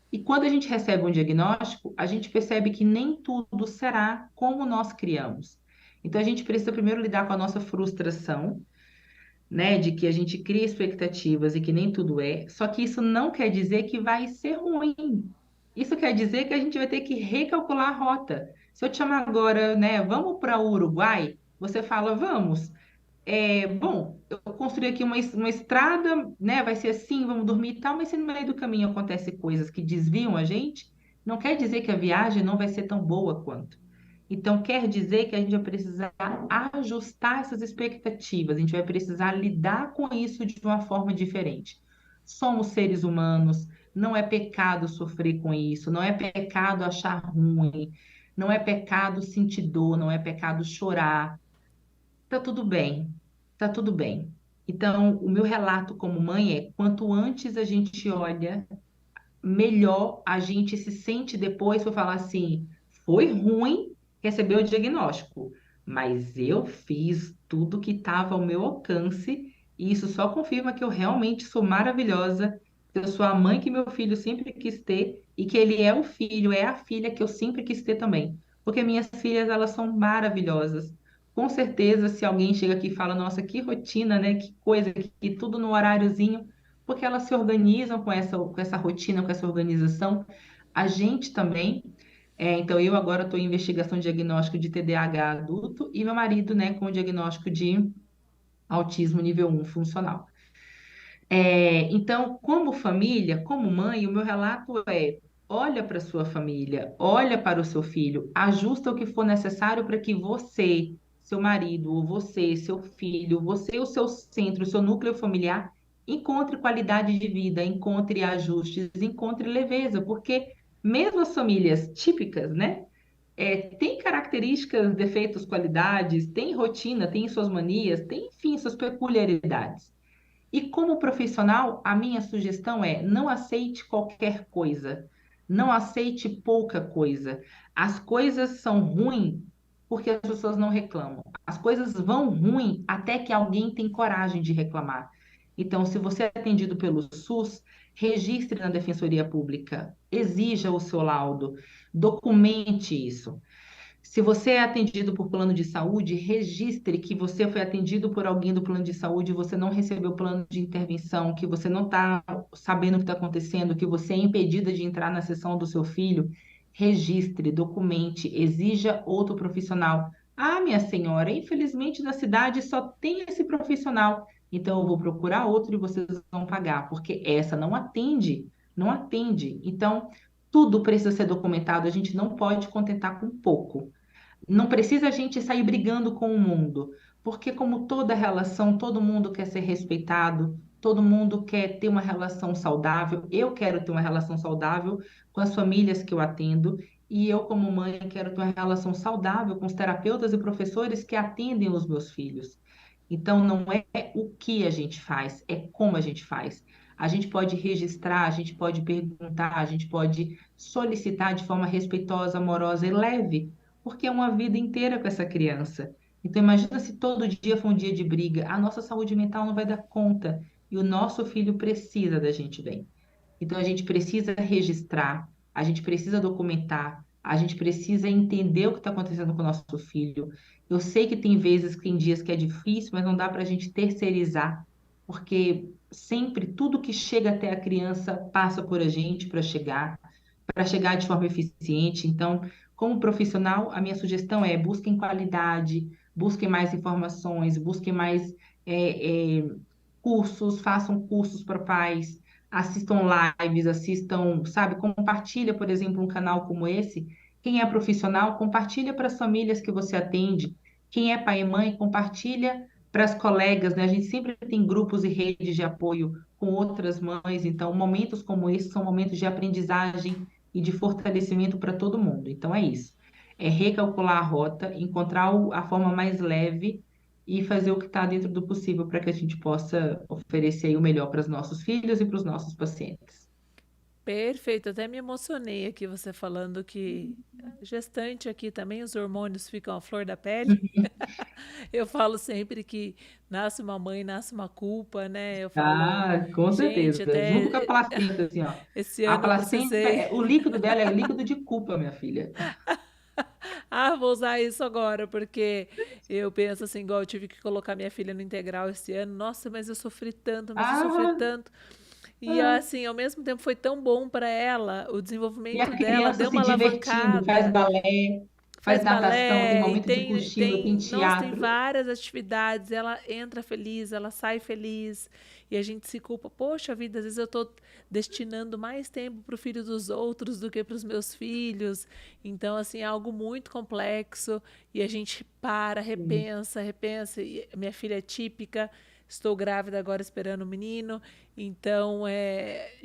E quando a gente recebe um diagnóstico, a gente percebe que nem tudo será como nós criamos. Então a gente precisa primeiro lidar com a nossa frustração, né, de que a gente cria expectativas e que nem tudo é, só que isso não quer dizer que vai ser ruim. Isso quer dizer que a gente vai ter que recalcular a rota. Se eu te chamar agora, né, vamos para o Uruguai, você fala, vamos. Bom, eu construí aqui uma estrada, né, vai ser assim, vamos dormir e tal, mas se no meio do caminho acontece coisas que desviam a gente, não quer dizer que a viagem não vai ser tão boa quanto. Então, quer dizer que a gente vai precisar ajustar essas expectativas, a gente vai precisar lidar com isso de uma forma diferente. Somos seres humanos, não é pecado sofrer com isso, não é pecado achar ruim, não é pecado sentir dor, não é pecado chorar. Tá tudo bem, tá tudo bem. Então, o meu relato como mãe é: quanto antes a gente olha, melhor a gente se sente depois para falar assim: foi ruim receber o diagnóstico, mas eu fiz tudo que estava ao meu alcance, e isso só confirma que eu realmente sou maravilhosa, que eu sou a mãe que meu filho sempre quis ter e que ele é o filho, é a filha que eu sempre quis ter também. Porque minhas filhas, elas são maravilhosas. Com certeza, se alguém chega aqui e fala, nossa, que rotina, né? Que coisa, que tudo no horáriozinho, porque elas se organizam com essa rotina, com essa organização. A gente também. Então, eu agora estou em investigação de diagnóstico de TDAH adulto e meu marido, né, com o diagnóstico de autismo nível 1 funcional. Então, como família, como mãe, o meu relato é: olha para sua família, olha para o seu filho, ajusta o que for necessário para que você, seu marido, ou você, seu filho, você, o seu centro, o seu núcleo familiar, encontre qualidade de vida, encontre ajustes, encontre leveza, porque mesmo as famílias típicas, né? Tem características, defeitos, qualidades, tem rotina, tem suas manias, tem, enfim, suas peculiaridades. E como profissional, a minha sugestão é: não aceite qualquer coisa, não aceite pouca coisa. As coisas são ruins porque as pessoas não reclamam. As coisas vão ruim até que alguém tem coragem de reclamar. Então, se você é atendido pelo SUS, registre na Defensoria Pública, exija o seu laudo, documente isso. Se você é atendido por plano de saúde, registre que você foi atendido por alguém do plano de saúde, você não recebeu plano de intervenção, que você não está sabendo o que está acontecendo, que você é impedida de entrar na sessão do seu filho. Registre, documente, exija outro profissional. Ah, minha senhora, infelizmente na cidade só tem esse profissional, então eu vou procurar outro e vocês vão pagar, porque essa não atende, não atende. Então, tudo precisa ser documentado, a gente não pode contentar com pouco. Não precisa a gente sair brigando com o mundo, porque como toda relação, todo mundo quer ser respeitado, todo mundo quer ter uma relação saudável. Eu quero ter uma relação saudável com as famílias que eu atendo, e eu, como mãe, quero ter uma relação saudável com os terapeutas e professores que atendem os meus filhos. Então, não é o que a gente faz, é como a gente faz. A gente pode registrar, a gente pode perguntar, a gente pode solicitar de forma respeitosa, amorosa e leve, porque é uma vida inteira com essa criança. Então, imagina se todo dia for um dia de briga, a nossa saúde mental não vai dar conta e o nosso filho precisa da gente bem. Então, a gente precisa registrar, a gente precisa documentar, a gente precisa entender o que está acontecendo com o nosso filho. Eu sei que tem vezes, tem dias que é difícil, mas não dá para a gente terceirizar, porque sempre tudo que chega até a criança passa por a gente para chegar de forma eficiente. Então, como profissional, a minha sugestão é: busquem qualidade, busquem mais informações, busquem mais cursos, façam cursos para pais, assistam lives, assistam, sabe, compartilha, por exemplo, um canal como esse. Quem é profissional, compartilha para as famílias que você atende. Quem é pai e mãe, compartilha para as colegas, né? A gente sempre tem grupos e redes de apoio com outras mães, então momentos como esse são momentos de aprendizagem e de fortalecimento para todo mundo. Então é isso. É recalcular a rota, encontrar a forma mais leve e fazer o que está dentro do possível para que a gente possa oferecer aí o melhor para os nossos filhos e para os nossos pacientes. Perfeito, até me emocionei aqui você falando que gestante aqui também os hormônios ficam à flor da pele. Eu falo sempre que nasce uma mãe, nasce uma culpa, né? Eu falo, Ah, com gente, certeza. Junto com a até placenta, assim, ó. esse A ano eu placenta, precisei. o líquido dela é líquido de culpa, minha filha. Ah, vou usar isso agora, porque eu penso assim, igual eu tive que colocar minha filha no integral esse ano. Nossa, mas eu sofri tanto, mas eu sofri Ah, tanto. E ah. assim, ao mesmo tempo foi tão bom para ela, o E a desenvolvimento dela criança deu se uma divertindo, faz alavancada. balé, faz Faz natação, tem balé e momento de cochilo, tem nossa, tem teatro. várias atividades. Ela entra feliz, ela sai feliz e a gente se culpa. Poxa vida, às vezes eu estou destinando mais tempo para o filho dos outros do que para os meus filhos. Então, assim, é algo muito complexo e a gente para, Sim. repensa, repensa. E minha filha é típica. Estou grávida agora esperando o menino, então a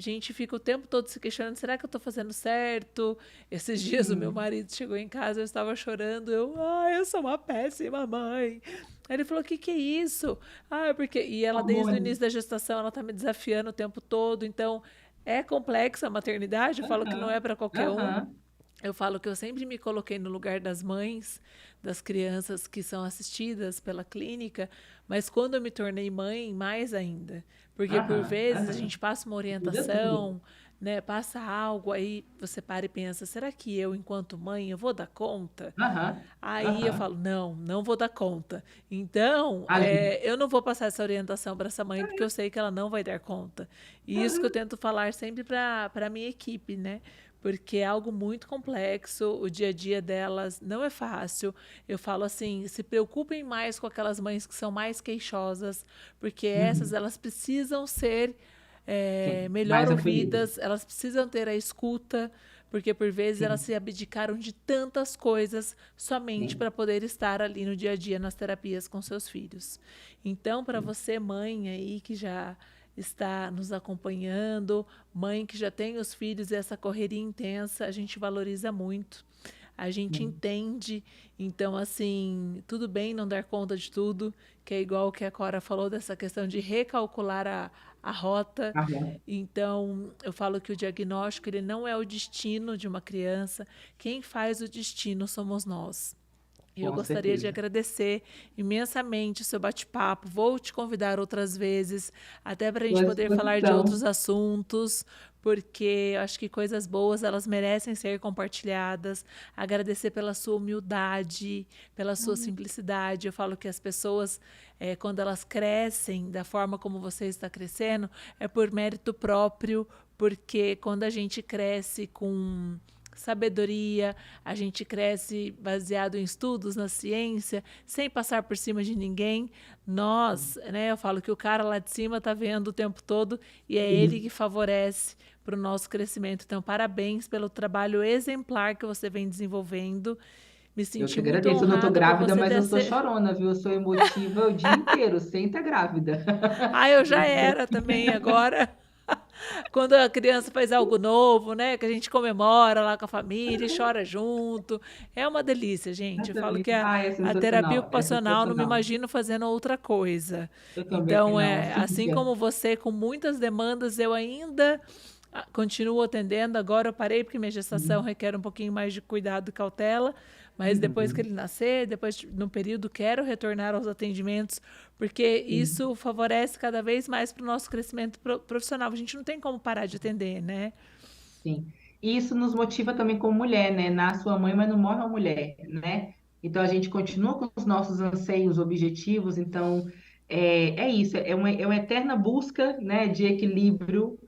gente fica o tempo todo se questionando: será que eu estou fazendo certo? Esses dias o meu Sim. marido chegou em casa, eu estava chorando, eu sou uma péssima mãe. Aí ele falou: que é isso? Ah, é porque. E ela, desde o início Hormônios. da gestação, ela tá me desafiando o tempo todo, então é complexa a maternidade, eu falo que não é Aham, para qualquer um. aham, Eu falo que eu sempre me coloquei no lugar das mães, das crianças que são assistidas pela clínica, mas quando eu me tornei mãe, mais ainda. Porque por aham, vezes a aham. gente passa uma Muda tudo. orientação, né, passa algo, aí você para e pensa: será que eu, enquanto mãe, eu vou dar conta? Aham, Aí eu aham. falo: não, não vou dar conta. Então, Ajuda. eu não vou passar essa orientação para essa mãe, porque eu sei que ela não vai dar conta. E isso que eu Aham. tento falar sempre para a minha equipe, né? Porque é algo muito complexo, o dia a dia delas não é fácil. Eu falo assim: se preocupem mais com aquelas mães que são mais queixosas, porque essas Uhum. elas precisam ser Sim, melhor mais acolhidas. ouvidas, elas precisam ter a escuta, porque por vezes elas Sim, se abdicaram de tantas coisas somente sim, para poder estar ali no dia a dia nas terapias com seus filhos. Então, para sim. você, mãe aí que já está nos acompanhando, mãe que já tem os filhos e essa correria intensa, a gente valoriza muito. A gente Sim. entende, então assim, tudo bem não dar conta de tudo, que é igual o que a Cora falou dessa questão de recalcular a rota. Aham, Então, eu falo que o diagnóstico ele não é o destino de uma criança, quem faz o destino somos nós. E eu com gostaria de certeza. agradecer imensamente o seu bate-papo. Vou te convidar outras vezes, até para a Estou gente à poder falar de outros disposição. assuntos, porque eu acho que coisas boas elas merecem ser compartilhadas. Agradecer pela sua humildade, pela sua simplicidade. Eu falo que as pessoas, quando elas crescem da forma como você está crescendo, é por mérito próprio, porque quando a gente cresce com sabedoria, a gente cresce baseado em estudos, na ciência, sem passar por cima de ninguém. Nós, né, eu falo que o cara lá de cima está vendo o tempo todo e é ele que Isso. favorece para o nosso crescimento. Então, parabéns pelo trabalho exemplar que você vem desenvolvendo. Me Eu senti que muito agradeço. Eu não estou honrada por grávida, você mas ter eu sou aceito. chorona, viu? Eu sou emotiva o dia inteiro, sem estar grávida. Ah, eu já Esse era daqui, também agora. Quando a criança faz algo novo, né? Que a gente comemora lá com a família e chora junto. É uma delícia, gente. Eu falo que exatamente. Ah, é a terapia sensacional, é ocupacional não me sensacional. imagino fazendo outra coisa. Eu também Então, não, assim Cíntia. como você, com muitas demandas, eu ainda continuo atendendo. Agora eu parei porque minha gestação Sim. requer um pouquinho mais de cuidado e cautela. Mas depois que Uhum. ele nascer, depois no período, quero retornar aos atendimentos, porque Sim, isso favorece cada vez mais para o nosso crescimento profissional. A gente não tem como parar de atender, né? sim. E isso nos motiva também como mulher, né? Nasce uma mãe, mas não morre uma mulher, né? Então a gente continua com os nossos anseios, objetivos. Então é isso, é uma eterna busca, né, de equilíbrio.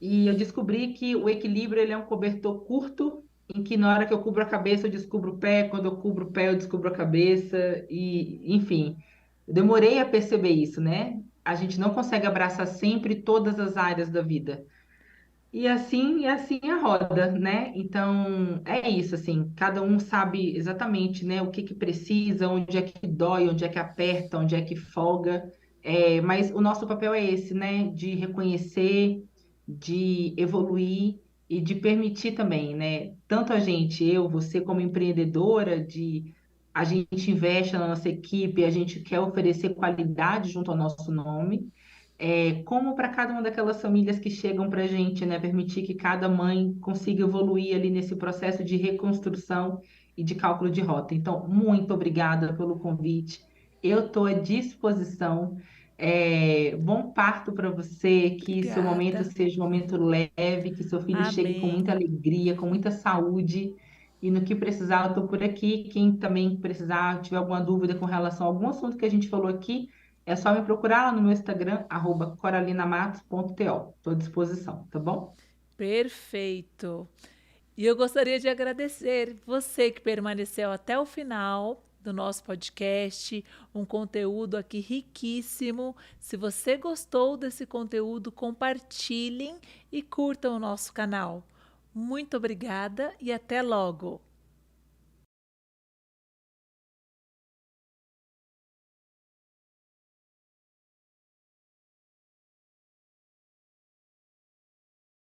E eu descobri que o equilíbrio ele é um cobertor curto, em que na hora que eu cubro a cabeça, eu descubro o pé, quando eu cubro o pé, eu descubro a cabeça, e enfim, eu demorei a perceber isso, né? A gente não consegue abraçar sempre todas as áreas da vida. E assim a roda, né? Então, é isso, assim, cada um sabe exatamente, né, o que que precisa, onde é que dói, onde é que aperta, onde é que folga. Mas o nosso papel é esse, né, de reconhecer, de evoluir e de permitir também, né, tanto a gente, eu, você como empreendedora, de a gente investe na nossa equipe, a gente quer oferecer qualidade junto ao nosso nome. Como para cada uma daquelas famílias que chegam para a gente, né? Permitir que cada mãe consiga evoluir ali nesse processo de reconstrução e de cálculo de rota. Então, muito obrigada pelo convite. Eu estou à disposição. Bom parto para você, que seu momento Obrigada. seja um momento leve, que seu filho chegue com muita Amém. alegria, com muita saúde. E no que precisar, eu estou por aqui. Quem também precisar, tiver alguma dúvida com relação a algum assunto que a gente falou aqui, é só me procurar lá no meu Instagram, @coralinamatos.to. Estou à disposição, tá bom? Perfeito. E eu gostaria de agradecer você que permaneceu até o final do nosso podcast, um conteúdo aqui riquíssimo. Se você gostou desse conteúdo, compartilhem e curtam o nosso canal. Muito obrigada e até logo!